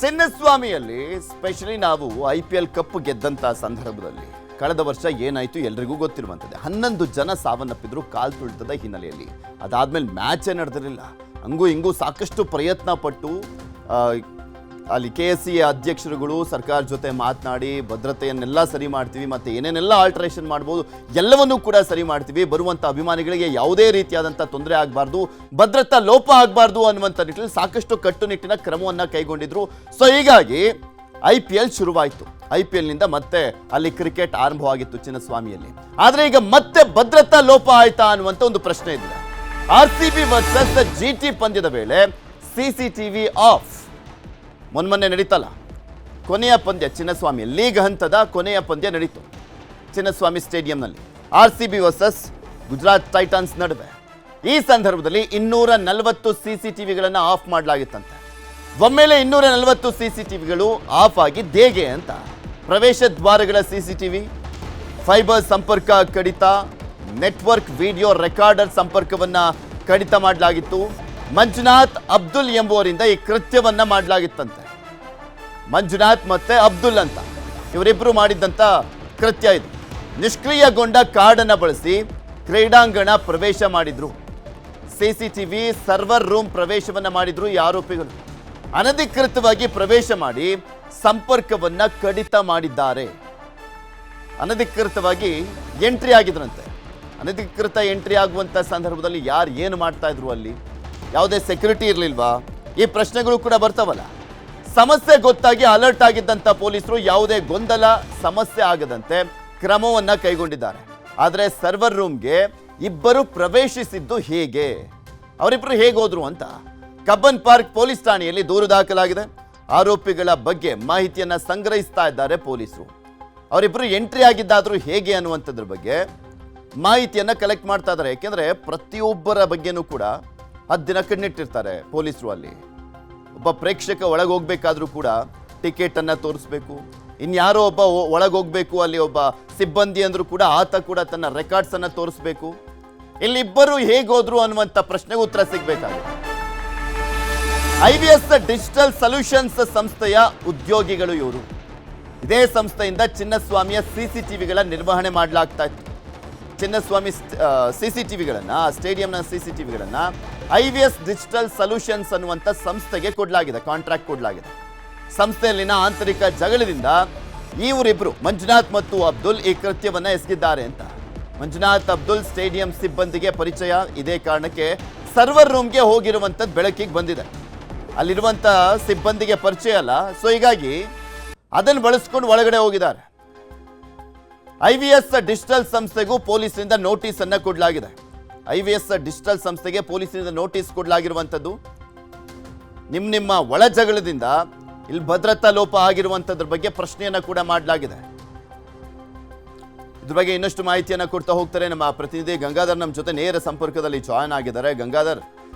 ಚಿನ್ನಸ್ವಾಮಿಯಲ್ಲಿ specially ನಾವು IPL cup ಗೆದ್ದಂತ ಸಂದರ್ಭದಲ್ಲಿ ಕಳೆದ ವರ್ಷ ಏನಾಯ್ತು ಎಲ್ರಿಗೂ ಗೊತ್ತಿರುವಂಥದ್ದೇ. 11 ಜನ ಸಾವನ್ನಪ್ಪಿದ್ರು ಕಾಲ್ ತುಳಿತದ ಹಿನ್ನೆಲೆಯಲ್ಲಿ. ಅದಾದ್ಮೇಲೆ ಮ್ಯಾಚೇ ನಡೆದಿರಲಿಲ್ಲ. ಹಂಗೂ ಹಿಂಗೂ ಸಾಕಷ್ಟು ಪ್ರಯತ್ನ ಪಟ್ಟು ಅಲ್ಲಿ KSC ಅಧ್ಯಕ್ಷರುಗಳು ಸರ್ಕಾರ ಜೊತೆ ಮಾತನಾಡಿ ಭದ್ರತೆಯನ್ನೆಲ್ಲ ಸರಿ ಮಾಡ್ತೀವಿ, ಮತ್ತೆ ಏನೇನೆಲ್ಲ ಆಲ್ಟ್ರೇಷನ್ ಮಾಡ್ಬೋದು ಎಲ್ಲವನ್ನೂ ಕೂಡ ಸರಿ ಮಾಡ್ತೀವಿ, ಬರುವಂಥ ಅಭಿಮಾನಿಗಳಿಗೆ ಯಾವುದೇ ರೀತಿಯಾದಂಥ ತೊಂದರೆ ಆಗಬಾರ್ದು, ಭದ್ರತಾ ಲೋಪ ಆಗಬಾರ್ದು ಅನ್ನುವಂಥ ನಿಟ್ಟಿನಲ್ಲಿ ಸಾಕಷ್ಟು ಕಟ್ಟುನಿಟ್ಟಿನ ಕ್ರಮವನ್ನು ಕೈಗೊಂಡಿದ್ರು. ಸೊ ಹೀಗಾಗಿ IPL ಶುರುವಾಯಿತು. IPLನಿಂದ ಮತ್ತೆ ಅಲ್ಲಿ ಕ್ರಿಕೆಟ್ ಆರಂಭವಾಗಿತ್ತು ಚಿನ್ನಸ್ವಾಮಿಯಲ್ಲಿ. ಆದರೆ ಈಗ ಮತ್ತೆ ಭದ್ರತಾ ಲೋಪ ಆಯ್ತಾ ಅನ್ನುವಂಥ ಒಂದು ಪ್ರಶ್ನೆ ಇದೆ. RCB ವರ್ಸಸ್ GT ಪಂದ್ಯದ ವೇಳೆ CCTV ಆಫ್. ಮೊನ್ನೆ ನಡೀತಲ್ಲ ಕೊನೆಯ ಪಂದ್ಯ, ಚಿನ್ನಸ್ವಾಮಿ ಲೀಗ್ ಹಂತದ ಕೊನೆಯ ಪಂದ್ಯ ನಡೀತು ಚಿನ್ನಸ್ವಾಮಿ ಸ್ಟೇಡಿಯಂನಲ್ಲಿ RCB ವರ್ಸಸ್ ಗುಜರಾತ್ ಟೈಟನ್ಸ್ ನಡುವೆ. ಈ ಸಂದರ್ಭದಲ್ಲಿ 240 CCTVಗಳನ್ನು ಆಫ್ ಮಾಡಲಾಗಿತ್ತಂತೆ. ಒಮ್ಮೆಲೆ 240 CCTVಗಳು ಆಫ್ ಆಗಿದ್ದು ಹೇಗೆ ಅಂತ, ಪ್ರವೇಶ ದ್ವಾರಗಳ CCTV, ಫೈಬರ್ ಸಂಪರ್ಕ ಕಡಿತ, ನೆಟ್ವರ್ಕ್ ವಿಡಿಯೋ ರೆಕಾರ್ಡರ್ ಸಂಪರ್ಕವನ್ನ ಕಡಿತ ಮಾಡಲಾಗಿತ್ತು. ಮಂಜುನಾಥ್ ಅಬ್ದುಲ್ ಎಂಬುವರಿಂದ ಈ ಕೃತ್ಯವನ್ನ ಮಾಡಲಾಗಿತ್ತಂತೆ. ಮಂಜುನಾಥ್ ಮತ್ತೆ ಅಬ್ದುಲ್ ಅಂತ ಇವರಿಬ್ಬರು ಮಾಡಿದ್ದಂತ ಕೃತ್ಯ ಇದು. ನಿಷ್ಕ್ರಿಯಗೊಂಡ ಕಾರ್ಡನ್ನು ಬಳಸಿ ಕ್ರೀಡಾಂಗಣ ಪ್ರವೇಶ ಮಾಡಿದ್ರು. CCTV ಸರ್ವರ್ ರೂಮ್ ಪ್ರವೇಶವನ್ನ ಮಾಡಿದ್ರು ಈ ಆರೋಪಿಗಳು. ಅನಧಿಕೃತವಾಗಿ ಪ್ರವೇಶ ಮಾಡಿ ಸಂಪರ್ಕವನ್ನ ಕಡಿತ ಮಾಡಿದ್ದಾರೆ. ಅನಧಿಕೃತವಾಗಿ ಎಂಟ್ರಿ ಆಗಿದ್ರಂತೆ. ಅನಧಿಕೃತ ಎಂಟ್ರಿ ಆಗುವಂತ ಸಂದರ್ಭದಲ್ಲಿ ಯಾರು ಏನು ಮಾಡ್ತಾ ಇದ್ರು, ಅಲ್ಲಿ ಯಾವುದೇ ಸೆಕ್ಯೂರಿಟಿ ಇರಲಿಲ್ವಾ? ಈ ಪ್ರಶ್ನೆಗಳು ಕೂಡ ಬರ್ತಾವಲ್ಲ. ಸಮಸ್ಯೆ ಗೊತ್ತಾಗಿ ಅಲರ್ಟ್ ಆಗಿದ್ದಂಥ ಪೊಲೀಸರು ಯಾವುದೇ ಗೊಂದಲ ಸಮಸ್ಯೆ ಆಗದಂತೆ ಕ್ರಮವನ್ನ ಕೈಗೊಂಡಿದ್ದಾರೆ. ಆದರೆ ಸರ್ವರ್ ರೂಮ್ಗೆ ಇಬ್ಬರು ಪ್ರವೇಶಿಸಿದ್ದು ಹೇಗೆ, ಅವರಿಬ್ಬರು ಹೇಗೆ ಹೋದ್ರು ಅಂತ ಕಬ್ಬನ್ ಪಾರ್ಕ್ ಪೊಲೀಸ್ ಠಾಣೆಯಲ್ಲಿ ದೂರು ದಾಖಲಾಗಿದೆ. ಆರೋಪಿಗಳ ಬಗ್ಗೆ ಮಾಹಿತಿಯನ್ನ ಸಂಗ್ರಹಿಸ್ತಾ ಇದ್ದಾರೆ ಪೊಲೀಸರು. ಅವರಿಬ್ಬರು ಎಂಟ್ರಿ ಆಗಿದ್ದಾದ್ರೂ ಹೇಗೆ ಅನ್ನುವಂಥದ್ರ ಬಗ್ಗೆ ಮಾಹಿತಿಯನ್ನ ಕಲೆಕ್ಟ್ ಮಾಡ್ತಾ ಇದ್ದಾರೆ. ಯಾಕೆಂದ್ರೆ ಪ್ರತಿಯೊಬ್ಬರ ಬಗ್ಗೆನೂ ಕೂಡ 10 ದಿನ ಕಣ್ಣಿಟ್ಟಿರ್ತಾರೆ ಪೊಲೀಸರು. ಅಲ್ಲಿ ಒಬ್ಬ ಪ್ರೇಕ್ಷಕ ಒಳಗೆ ಹೋಗ್ಬೇಕಾದ್ರೂ ಕೂಡ ಟಿಕೆಟ್ ಅನ್ನ ತೋರಿಸ್ಬೇಕು. ಇನ್ಯಾರೋ ಒಬ್ಬ ಒಳಗೆ ಹೋಗ್ಬೇಕು, ಅಲ್ಲಿ ಒಬ್ಬ ಸಿಬ್ಬಂದಿ ಅಂದ್ರೂ ಕೂಡ ಆತ ಕೂಡ ತನ್ನ ರೆಕಾರ್ಡ್ಸ್ ಅನ್ನ ತೋರಿಸ್ಬೇಕು. ಇಲ್ಲಿಬ್ಬರು ಹೇಗೆ ಹೋದ್ರು ಅನ್ನುವಂಥ ಪ್ರಶ್ನೆಗೆ ಉತ್ತರ ಸಿಗ್ಬೇಕಾಗಿದೆ. IVS ಡಿಜಿಟಲ್ ಸೊಲ್ಯೂಷನ್ಸ್ ಸಂಸ್ಥೆಯ ಉದ್ಯೋಗಿಗಳು ಇವರು. ಇದೇ ಸಂಸ್ಥೆಯಿಂದ ಚಿನ್ನಸ್ವಾಮಿಯ CCTVಗಳ ನಿರ್ವಹಣೆ ಮಾಡಲಾಗ್ತಾ ಇತ್ತು. ಚಿನ್ನಸ್ವಾಮಿ CCTVಗಳನ್ನು, ಸ್ಟೇಡಿಯಂನ CCTVಗಳನ್ನು IVS ಡಿಜಿಟಲ್ ಸೊಲ್ಯೂಷನ್ಸ್ ಅನ್ನುವಂಥ ಸಂಸ್ಥೆಗೆ ಕೊಡಲಾಗಿದೆ, ಕಾಂಟ್ರಾಕ್ಟ್ ಕೊಡಲಾಗಿದೆ. ಸಂಸ್ಥೆಯಲ್ಲಿನ ಆಂತರಿಕ ಜಗಳದಿಂದ ಇವರಿಬ್ಬರು ಮಂಜುನಾಥ್ ಮತ್ತು ಅಬ್ದುಲ್ ಈ ಕೃತ್ಯವನ್ನ ಎಸಗಿದ್ದಾರೆ ಅಂತ. ಮಂಜುನಾಥ್ ಅಬ್ದುಲ್ ಸ್ಟೇಡಿಯಂ ಸಿಬ್ಬಂದಿಗೆ ಪರಿಚಯ. ಇದೇ ಕಾರಣಕ್ಕೆ ಸರ್ವರ್ ರೂಮ್ಗೆ ಹೋಗಿರುವಂಥದ್ದು ಬೆಳಕಿಗೆ ಬಂದಿದೆ. ಅಲ್ಲಿರುವಂಥ ಸಿಬ್ಬಂದಿಗೆ ಪರಿಚಯ ಅಲ್ಲ, ಸೊ ಹೀಗಾಗಿ ಅದನ್ನು ಬಳಸ್ಕೊಂಡು ಒಳಗಡೆ ಹೋಗಿದ್ದಾರೆ. IVS ಡಿಜಿಟಲ್ ಸಂಸ್ಥೆಗೂ ಪೊಲೀಸರಿಂದ ನೋಟಿಸ್ ಅನ್ನ ಕೊಡಲಾಗಿದೆ. IVS ಡಿಜಿಟಲ್ ಸಂಸ್ಥೆಗೆ ಪೊಲೀಸರಿಂದ ನೋಟಿಸ್ ಕೊಡಲಾಗಿರುವಂಥದ್ದು. ನಿಮ್ಮ ಒಳ ಜಗಳದಿಂದ ಇಲ್ಲಿ ಭದ್ರತಾ ಲೋಪ ಆಗಿರುವಂಥದ್ರ ಬಗ್ಗೆ ಪ್ರಶ್ನೆಯನ್ನ ಕೂಡ ಮಾಡಲಾಗಿದೆ. ಇದ್ರ ಬಗ್ಗೆ ಇನ್ನಷ್ಟು ಮಾಹಿತಿಯನ್ನ ಕೊಡ್ತಾ ಹೋಗ್ತಾರೆ ನಮ್ಮ ಪ್ರತಿನಿಧಿ ಗಂಗಾಧರ್. ನಮ್ಮ ಜೊತೆ ನೇರ ಸಂಪರ್ಕದಲ್ಲಿ ಜಾಯ್ನ್ ಆಗಿದ್ದಾರೆ. ಗಂಗಾಧರ್,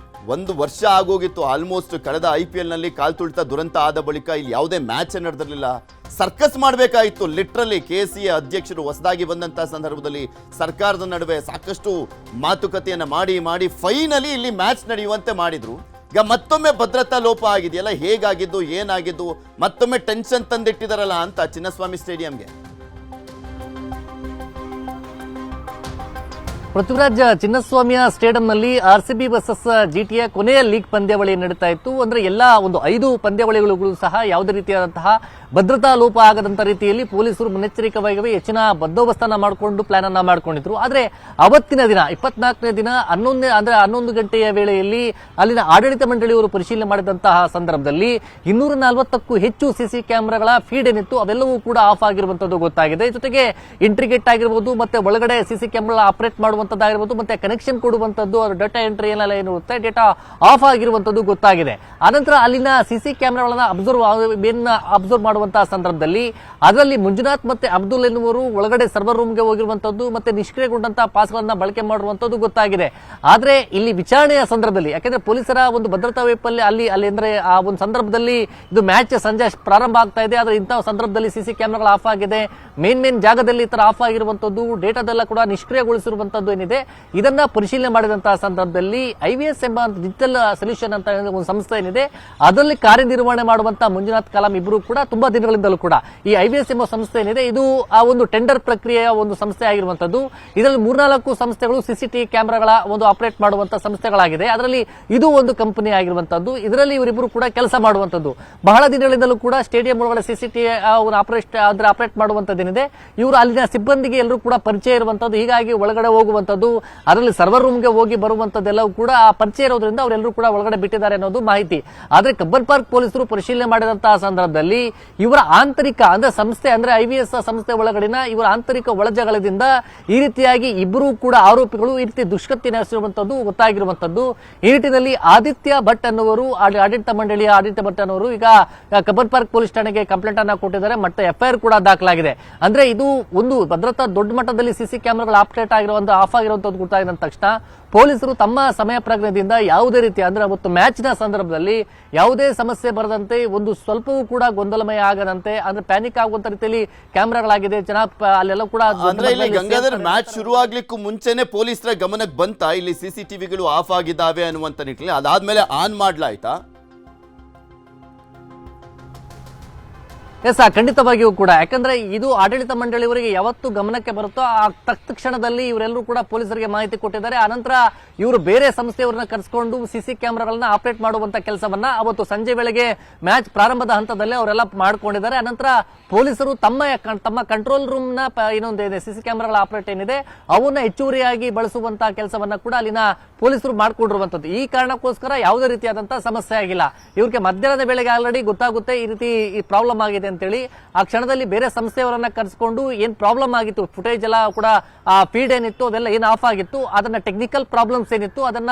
1 ವರ್ಷ ಆಗೋಗಿತ್ತು ಆಲ್ಮೋಸ್ಟ್. ಕಳೆದ IPLನಲ್ಲಿ ಕಾಲ್ ತುಳಿತ ದುರಂತ ಆದ ಬಳಿಕ ಇಲ್ಲಿ ಯಾವುದೇ ಮ್ಯಾಚ್ ನಡೆದಿರಲಿಲ್ಲ. ಸರ್ಕಸ್ ಮಾಡಬೇಕಾಯಿತು ಲಿಟ್ರಲಿ. KSC ಅಧ್ಯಕ್ಷರು ಹೊಸದಾಗಿ ಬಂದಂತಹ ಸಂದರ್ಭದಲ್ಲಿ ಸರ್ಕಾರದ ನಡುವೆ ಸಾಕಷ್ಟು ಮಾತುಕತೆಯನ್ನ ಮಾಡಿ ಫೈನಲಿ ಇಲ್ಲಿ ಮ್ಯಾಚ್ ನಡೆಯುವಂತೆ ಮಾಡಿದ್ರು. ಈಗ ಮತ್ತೊಮ್ಮೆ ಭದ್ರತಾ ಲೋಪ ಆಗಿದೆಯಲ್ಲ, ಹೇಗಾಗಿದ್ದು, ಏನಾಗಿದ್ದು, ಮತ್ತೊಮ್ಮೆ ಟೆನ್ಷನ್ ತಂದಿಟ್ಟಿದಾರಲ್ಲ ಅಂತ ಚಿನ್ನಸ್ವಾಮಿ ಸ್ಟೇಡಿಯಂಗೆ. ಪೃಥ್ವಿರಾಜ್, ಚಿನ್ನಸ್ವಾಮಿಯ ಸ್ಟೇಡಿಯಂನಲ್ಲಿ RCB ವರ್ಸಸ್ GTಯ ಕೊನೆಯ ಲೀಗ್ ಪಂದ್ಯಾವಳಿ ನಡೀತಾ ಇತ್ತು. ಅಂದ್ರೆ ಎಲ್ಲ ಒಂದು 5 ಪಂದ್ಯಾವಳಿಗಳು ಸಹ ಯಾವುದೇ ರೀತಿಯಾದಂತಹ ಭದ್ರತಾ ಲೋಪ ಆಗದಂತ ರೀತಿಯಲ್ಲಿ ಪೊಲೀಸರು ಮುನ್ನೆಚ್ಚರಿಕೆಯಾಗಿ ಹೆಚ್ಚಿನ ಬಂದೋಬಸ್ತನ್ನ ಮಾಡಿಕೊಂಡು ಪ್ಲಾನ್ ಅನ್ನ ಮಾಡ್ಕೊಂಡಿದ್ರು. ಆದ್ರೆ ಅವತ್ತಿನ ದಿನ 24ನೇ ದಿನ 11 ಗಂಟೆಯ ವೇಳೆಯಲ್ಲಿ ಅಲ್ಲಿನ ಆಡಳಿತ ಮಂಡಳಿಯವರು ಪರಿಶೀಲನೆ ಮಾಡಿದಂತಹ ಸಂದರ್ಭದಲ್ಲಿ 240ಕ್ಕೂ ಹೆಚ್ಚು CC ಕ್ಯಾಮೆರಾಗಳ ಫೀಡ್ ಏನಿತ್ತು ಅವೆಲ್ಲವೂ ಕೂಡ ಆಫ್ ಆಗಿರುವಂತದ್ದು ಗೊತ್ತಾಗಿದೆ. ಜೊತೆಗೆ ಇಂಟ್ರಿಗೇಟ್ ಆಗಿರಬಹುದು, ಮತ್ತೆ ಒಳಗಡೆ CC ಕ್ಯಾಮೆರಾ ಆಪರೇಟ್ ಮಾಡುವಂತದ್ದಾಗಿರ್ಬೋದು, ಮತ್ತೆ ಕನೆಕ್ಷನ್ ಕೊಡುವಂತದ್ದು, ಡೇಟಾ ಎಂಟ್ರಿ ಏನೆಲ್ಲ ಏನಿರುತ್ತೆ ಡೇಟಾ ಆಫ್ ಆಗಿರುವಂತದ್ದು ಗೊತ್ತಾಗಿದೆ. ಆನಂತರ ಅಲ್ಲಿನ CC ಕ್ಯಾಮೆರಾಗಳನ್ನ ಅಬ್ಸರ್ವ್ ಮಾಡುವಂತಹ ಸಂದರ್ಭದಲ್ಲಿ ಅದರಲ್ಲಿ ಮಂಜುನಾಥ್ ಮತ್ತೆ ಅಬ್ದುಲ್ ಎನ್ನುವರು ಒಳಗಡೆ ಸರ್ವರ್ ರೂಮ್ಗೆ ಹೋಗಿರುವಂತದ್ದು, ಮತ್ತೆ ನಿಷ್ಕ್ರಿಯಗೊಂಡಂತಹ ಪಾಸ್ಗಳನ್ನ ಬಳಕೆ ಮಾಡುವಂತದ್ದು ಗೊತ್ತಾಗಿದೆ. ಆದ್ರೆ ಇಲ್ಲಿ ವಿಚಾರಣೆಯ ಸಂದರ್ಭದಲ್ಲಿ, ಯಾಕಂದ್ರೆ ಪೊಲೀಸರ ಒಂದು ಭದ್ರತಾ ವೈಫಲ್ಯ ಅಲ್ಲಿ ಅಂದ್ರೆ ಆ ಒಂದು ಸಂದರ್ಭದಲ್ಲಿ ಇದು ಮ್ಯಾಚ್ ಸಂಜೆ ಪ್ರಾರಂಭ ಆಗ್ತಾ ಇದೆ. ಆದ್ರೆ ಇಂತಹ ಸಂದರ್ಭದಲ್ಲಿ CC ಕ್ಯಾಮೆರಾಗಳು ಆಫ್ ಆಗಿದೆ, ಮೇನ್ ಜಾಗದಲ್ಲಿ ಈ ತರ ಆಫ್ ಆಗಿರುವಂತದ್ದು, ಡೇಟಾದೆಲ್ಲ ಕೂಡ ನಿಷ್ಕ್ರಿಯಗೊಳಿಸಿರುವಂತದ್ದು ಅನ್ನುವಂಥದ್ದು ಏನಿದೆ ಇದನ್ನ ಪರಿಶೀಲನೆ ಮಾಡಿದಂತಹ ಸಂದರ್ಭದಲ್ಲಿ IVS ಎಂಬ ಡಿಜಿಟಲ್ ಸೊಲ್ಯೂಷನ್ ಅಂತ ಒಂದು ಸಂಸ್ಥೆ ಏನಿದೆ ಅದರಲ್ಲಿ ಕಾರ್ಯನಿರ್ವಹಣೆ ಮಾಡುವಂತಹ ಮಂಜುನಾಥ್ ಕಲಾಂ ಇಬ್ಬರು ಕೂಡ ತುಂಬಾ ದಿನಗಳಿಂದಲೂ ಕೂಡ ಈ IVS ಎಂಬ ಸಂಸ್ಥೆ ಏನಿದೆ ಇದು ಆ ಒಂದು ಟೆಂಡರ್ ಪ್ರಕ್ರಿಯೆಯ ಒಂದು ಸಂಸ್ಥೆ ಆಗಿರುವಂತದ್ದು. ಇದರಲ್ಲಿ 3-4 ಸಂಸ್ಥೆಗಳು CCTV ಕ್ಯಾಮೆರಾಗಳ ಒಂದು ಆಪರೇಟ್ ಮಾಡುವಂತಹ ಸಂಸ್ಥೆಗಳಾಗಿದೆ. ಅದರಲ್ಲಿ ಇದು ಒಂದು ಕಂಪನಿ ಆಗಿರುವಂತದ್ದು. ಇದರಲ್ಲಿ ಇವರಿಬ್ಬರು ಕೂಡ ಕೆಲಸ ಮಾಡುವಂತದ್ದು. ಬಹಳ ದಿನಗಳಿಂದಲೂ ಕೂಡ ಸ್ಟೇಡಿಯಂ ಒಳಗಡೆ CCTV ಆಪರೇಟ್ ಮಾಡುವಂತದ್ದೇನಿದೆ ಇವರು ಅಲ್ಲಿನ ಸಿಬ್ಬಂದಿಗೆ ಎಲ್ಲರೂ ಕೂಡ ಪರಿಚಯ ಇರುವಂತದ್ದು. ಹೀಗಾಗಿ ಒಳಗಡೆ ಹೋಗುವಂತದ್ದು, ಅದರಲ್ಲಿ ಸರ್ವರ್ ರೂಮ್ಗೆ ಹೋಗಿ ಬರುವಂತದ್ದೆಲ್ಲವೂ ಕೂಡ ಆ ಪರಿಚಯ ಇರೋದ್ರಿಂದ ಅವರೆಲ್ಲರೂ ಕೂಡ ಒಳಗಡೆ ಬಿಟ್ಟಿದ್ದಾರೆ ಅನ್ನೋದು ಮಾಹಿತಿ. ಆದ್ರೆ ಕಬ್ಬನ್ ಪಾರ್ಕ್ ಪೊಲೀಸರು ಪರಿಶೀಲನೆ ಮಾಡಿದಂತಹ ಸಂದರ್ಭದಲ್ಲಿ ಇವರ ಆಂತರಿಕ ಅಂದ್ರೆ ಸಂಸ್ಥೆ ಅಂದ್ರೆ IVS ಸಂಸ್ಥೆ ಒಳಗಡಿನ ಇವರ ಆಂತರಿಕ ಒಳಜಗಳದಿಂದ ಈ ರೀತಿಯಾಗಿ ಇಬ್ಬರು ಕೂಡ ಆರೋಪಿಗಳು ಈ ರೀತಿ ದುಷ್ಕೃತ್ಯ ನಡೆಸಿರುವಂತದ್ದು ಗೊತ್ತಾಗಿರುವಂತದ್ದು. ಈ ನಿಟ್ಟಿನಲ್ಲಿ ಆದಿತ್ಯ ಭಟ್ ಅನ್ನುವರು ಆಡಳಿತ ಮಂಡಳಿಯ ಆದಿತ್ಯ ಭಟ್ ಅನ್ನೋರು ಈಗ ಕಬ್ಬನ್ ಪಾರ್ಕ್ ಪೊಲೀಸ್ ಠಾಣೆಗೆ ಕಂಪ್ಲೇಂಟ್ ಅನ್ನ ಕೊಟ್ಟಿದ್ದಾರೆ. ಮತ್ತೆ FIR ಕೂಡ ದಾಖಲಾಗಿದೆ. ಅಂದ್ರೆ ಇದು ಒಂದು ಭದ್ರತಾ ದೊಡ್ಡ ಮಟ್ಟದಲ್ಲಿ CC ಕ್ಯಾಮೆರಾಗಳು ಆಫ್ ಆಗಿರುವಂತದ್ದು ಗೊತ್ತಾಗಿದ ತಕ್ಷಣ ಪೊಲೀಸರು ತಮ್ಮ ಸಮಯ ಪ್ರಜ್ಞೆಯಿಂದ ಯಾವುದೇ ರೀತಿ ಅಂದ್ರೆ ಅವತ್ತು ಮ್ಯಾಚ್ನ ಸಂದರ್ಭದಲ್ಲಿ ಯಾವುದೇ ಸಮಸ್ಯೆ ಬರದಂತೆ ಒಂದು ಸ್ವಲ್ಪವೂ ಕೂಡ ಗೊಂದಲಮಯ ಆಗದಂತೆ ಅಂದ್ರೆ ಪ್ಯಾನಿಕ್ ಆಗುವಂತ ರೀತಿಯಲ್ಲಿ ಕ್ಯಾಮೆರಾಗಳಾಗಿದೆ. ಜನ ಅಲ್ಲೆಲ್ಲ ಕೂಡ ಅಂದ್ರೆ ಇಲ್ಲಿ ಗಂಗಾಧರ್ ಮ್ಯಾಚ್ ಶುರುವಾಗ್ಲಿಕ್ಕೂ ಮುಂಚೆನೆ ಪೊಲೀಸರ ಗಮನಕ್ಕೆ ಬಂತ ಇಲ್ಲಿ CCTVಗಳು ಆಫ್ ಆಗಿದ್ದಾವೆ ಅನ್ನುವಂತ ನಿಟ್ಟಿನಲ್ಲಿ ಅದಾದ್ಮೇಲೆ ಆನ್ ಮಾಡ್ಲಾಯ್ತಾ? ಎಸ್ ಖಂಡಿತವಾಗಿಯೂ ಕೂಡ. ಯಾಕಂದ್ರೆ ಇದು ಆಡಳಿತ ಮಂಡಳಿಯವರಿಗೆ ಯಾವತ್ತು ಗಮನಕ್ಕೆ ಬರುತ್ತೋ ಆ ತಕ್ಷಣದಲ್ಲಿ ಇವರೆಲ್ಲರೂ ಕೂಡ ಪೊಲೀಸರಿಗೆ ಮಾಹಿತಿ ಕೊಟ್ಟಿದ್ದಾರೆ. ಆನಂತರ ಇವರು ಬೇರೆ ಸಂಸ್ಥೆಯವರನ್ನ ಕರೆಸಿಕೊಂಡು CC ಕ್ಯಾಮೆರಾಗಳನ್ನ ಆಪರೇಟ್ ಮಾಡುವಂತ ಕೆಲಸವನ್ನ ಅವತ್ತು ಸಂಜೆ ವೇಳೆಗೆ ಮ್ಯಾಚ್ ಪ್ರಾರಂಭದ ಹಂತದಲ್ಲೇ ಅವರೆಲ್ಲ ಮಾಡ್ಕೊಂಡಿದ್ದಾರೆ. ಅನಂತರ ಪೊಲೀಸರು ತಮ್ಮ ಕಂಟ್ರೋಲ್ ರೂಮ್ ನ ಇನ್ನೊಂದು CC ಕ್ಯಾಮೆರಾಗಳ ಆಪರೇಟ್ ಏನಿದೆ ಅವನ್ನ ಹೆಚ್ಚುವರಿಯಾಗಿ ಬಳಸುವಂತಹ ಕೆಲಸವನ್ನ ಕೂಡ ಅಲ್ಲಿನ ಪೊಲೀಸರು ಮಾಡ್ಕೊಂಡಿರುವಂತದ್ದು. ಈ ಕಾರಣಕ್ಕೋಸ್ಕರ ಯಾವುದೇ ರೀತಿಯಾದಂತಹ ಸಮಸ್ಯೆ ಆಗಿಲ್ಲ. ಇವ್ರಿಗೆ ಮಧ್ಯಾಹ್ನದ ವೇಳೆಗೆ ಆಲ್ರೆಡಿ ಗೊತ್ತಾಗುತ್ತೆ ಈ ರೀತಿ ಈ ಪ್ರಾಬ್ಲಮ್ ಆಗಿದೆ ಅಂತೇಳಿ. ಆ ಕ್ಷಣದಲ್ಲಿ ಬೇರೆ ಸಂಸ್ಥೆಯವರನ್ನ ಕರೆಸಿಕೊಂಡು ಏನ್ ಪ್ರಾಬ್ಲಮ್ ಆಗಿತ್ತು, ಫುಟೇಜ್ ಎಲ್ಲ ಕೂಡ ಆ ಫೀಡ್ ಏನಿತ್ತು ಅದೆಲ್ಲ ಏನ್ ಆಫ್ ಆಗಿತ್ತು, ಅದನ್ನ ಟೆಕ್ನಿಕಲ್ ಪ್ರಾಬ್ಲಮ್ಸ್ ಏನಿತ್ತು ಅದನ್ನ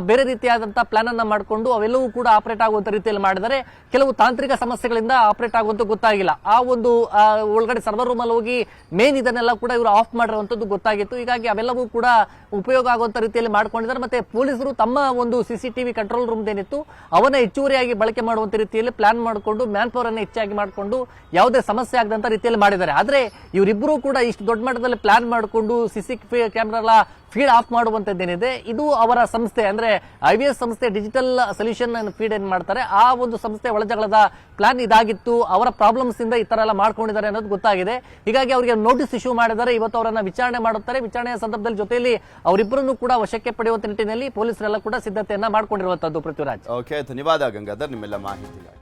ಬೇರೆ ರೀತಿಯಾದಂತಹ ಪ್ಲಾನ್ ಅನ್ನ ಮಾಡಿಕೊಂಡು ಅವೆಲ್ಲವೂ ಕೂಡ ಆಪರೇಟ್ ಆಗುವಂತ ರೀತಿಯಲ್ಲಿ ಮಾಡಿದರೆ ಕೆಲವು ತಾಂತ್ರಿಕ ಸಮಸ್ಯೆಗಳಿಂದ ಆಪರೇಟ್ ಆಗುವಂತ ಗೊತ್ತಾಗಿಲ್ಲ. ಆ ಒಂದು ಒಳಗಡೆ ಸರ್ವರ್ ರೂಮ್ ಅಲ್ಲಿ ಹೋಗಿ ಮೇನ್ ಇದನ್ನೆಲ್ಲ ಕೂಡ ಇವರು ಆಫ್ ಮಾಡಿರುವಂತದ್ದು ಗೊತ್ತಾಗಿತ್ತು. ಹೀಗಾಗಿ ಅವೆಲ್ಲವೂ ಕೂಡ ಉಪಯೋಗ ಆಗುವಂತ ರೀತಿಯಲ್ಲಿ ಮಾಡ್ಕೊಂಡಿದ್ದಾರೆ. ಮತ್ತೆ ಪೊಲೀಸರು ತಮ್ಮ ಒಂದು CCTV ಕಂಟ್ರೋಲ್ ರೂಮ್ ಏನಿತ್ತು ಅವನ್ನ ಹೆಚ್ಚುವರಿಯಾಗಿ ಬಳಕೆ ಮಾಡುವಂತ ರೀತಿಯಲ್ಲಿ ಪ್ಲಾನ್ ಮಾಡಿಕೊಂಡು ಮ್ಯಾನ್ ಪವರ್ ಅನ್ನ ಹೆಚ್ಚಾಗಿ ಮಾಡಿಕೊಂಡು ಯಾವುದೇ ಸಮಸ್ಯೆ ಆಗದಂತ ರೀತಿಯಲ್ಲಿ ಮಾಡಿದ್ದಾರೆ. ಆದ್ರೆ ಇವರಿಬ್ಬರು ಕೂಡ ಇಷ್ಟು ದೊಡ್ಡ ಮಟ್ಟದಲ್ಲಿ ಪ್ಲಾನ್ ಮಾಡಿಕೊಂಡು CC ಕ್ಯಾಮೆರಾ ಫೀಡ್ ಆಫ್ ಮಾಡುವಂತದ್ದೇನಿದೆ ಇದು ಅವರ ಸಂಸ್ಥೆ ಅಂದ್ರೆ IVS ಸಂಸ್ಥೆ ಡಿಜಿಟಲ್ ಸೊಲ್ಯೂಷನ್ ಫೀಡ್ ಏನ್ ಮಾಡ್ತಾರೆ ಆ ಒಂದು ಸಂಸ್ಥೆ ಒಳಜಗಳದ ಪ್ಲಾನ್ ಇದಾಗಿತ್ತು. ಅವರ ಪ್ರಾಬ್ಲಮ್ಸ್ ಇಂದ ಈ ತರ ಎಲ್ಲ ಮಾಡ್ಕೊಂಡಿದ್ದಾರೆ ಅನ್ನೋದು ಗೊತ್ತಾಗಿದೆ. ಹೀಗಾಗಿ ಅವರಿಗೆ ನೋಟಿಸ್ ಇಶ್ಯೂ ಮಾಡಿದ್ದಾರೆ. ಇವತ್ತು ಅವರನ್ನ ವಿಚಾರಣೆ ಮಾಡುತ್ತಾರೆ. ವಿಚಾರಣೆಯ ಸಂದರ್ಭದಲ್ಲಿ ಜೊತೆಯಲ್ಲಿ ಅವರಿಬ್ಬರನ್ನು ಕೂಡ ವಶಕ್ಕೆ ಪಡೆಯುವಂತ ನಿಟ್ಟಿನಲ್ಲಿ ಪೊಲೀಸರೆಲ್ಲ ಕೂಡ ಸಿದ್ಧತೆಯನ್ನ ಮಾಡ್ಕೊಂಡಿರುವಂತದ್ದು. ಪೃಥ್ವಿರಾಜ್. ಓಕೆ, ಧನ್ಯವಾದ ಗಂಗಾಧರ್ ನಿಮ್ಮೆಲ್ಲ ಮಾಹಿತಿಗಾಗಿ.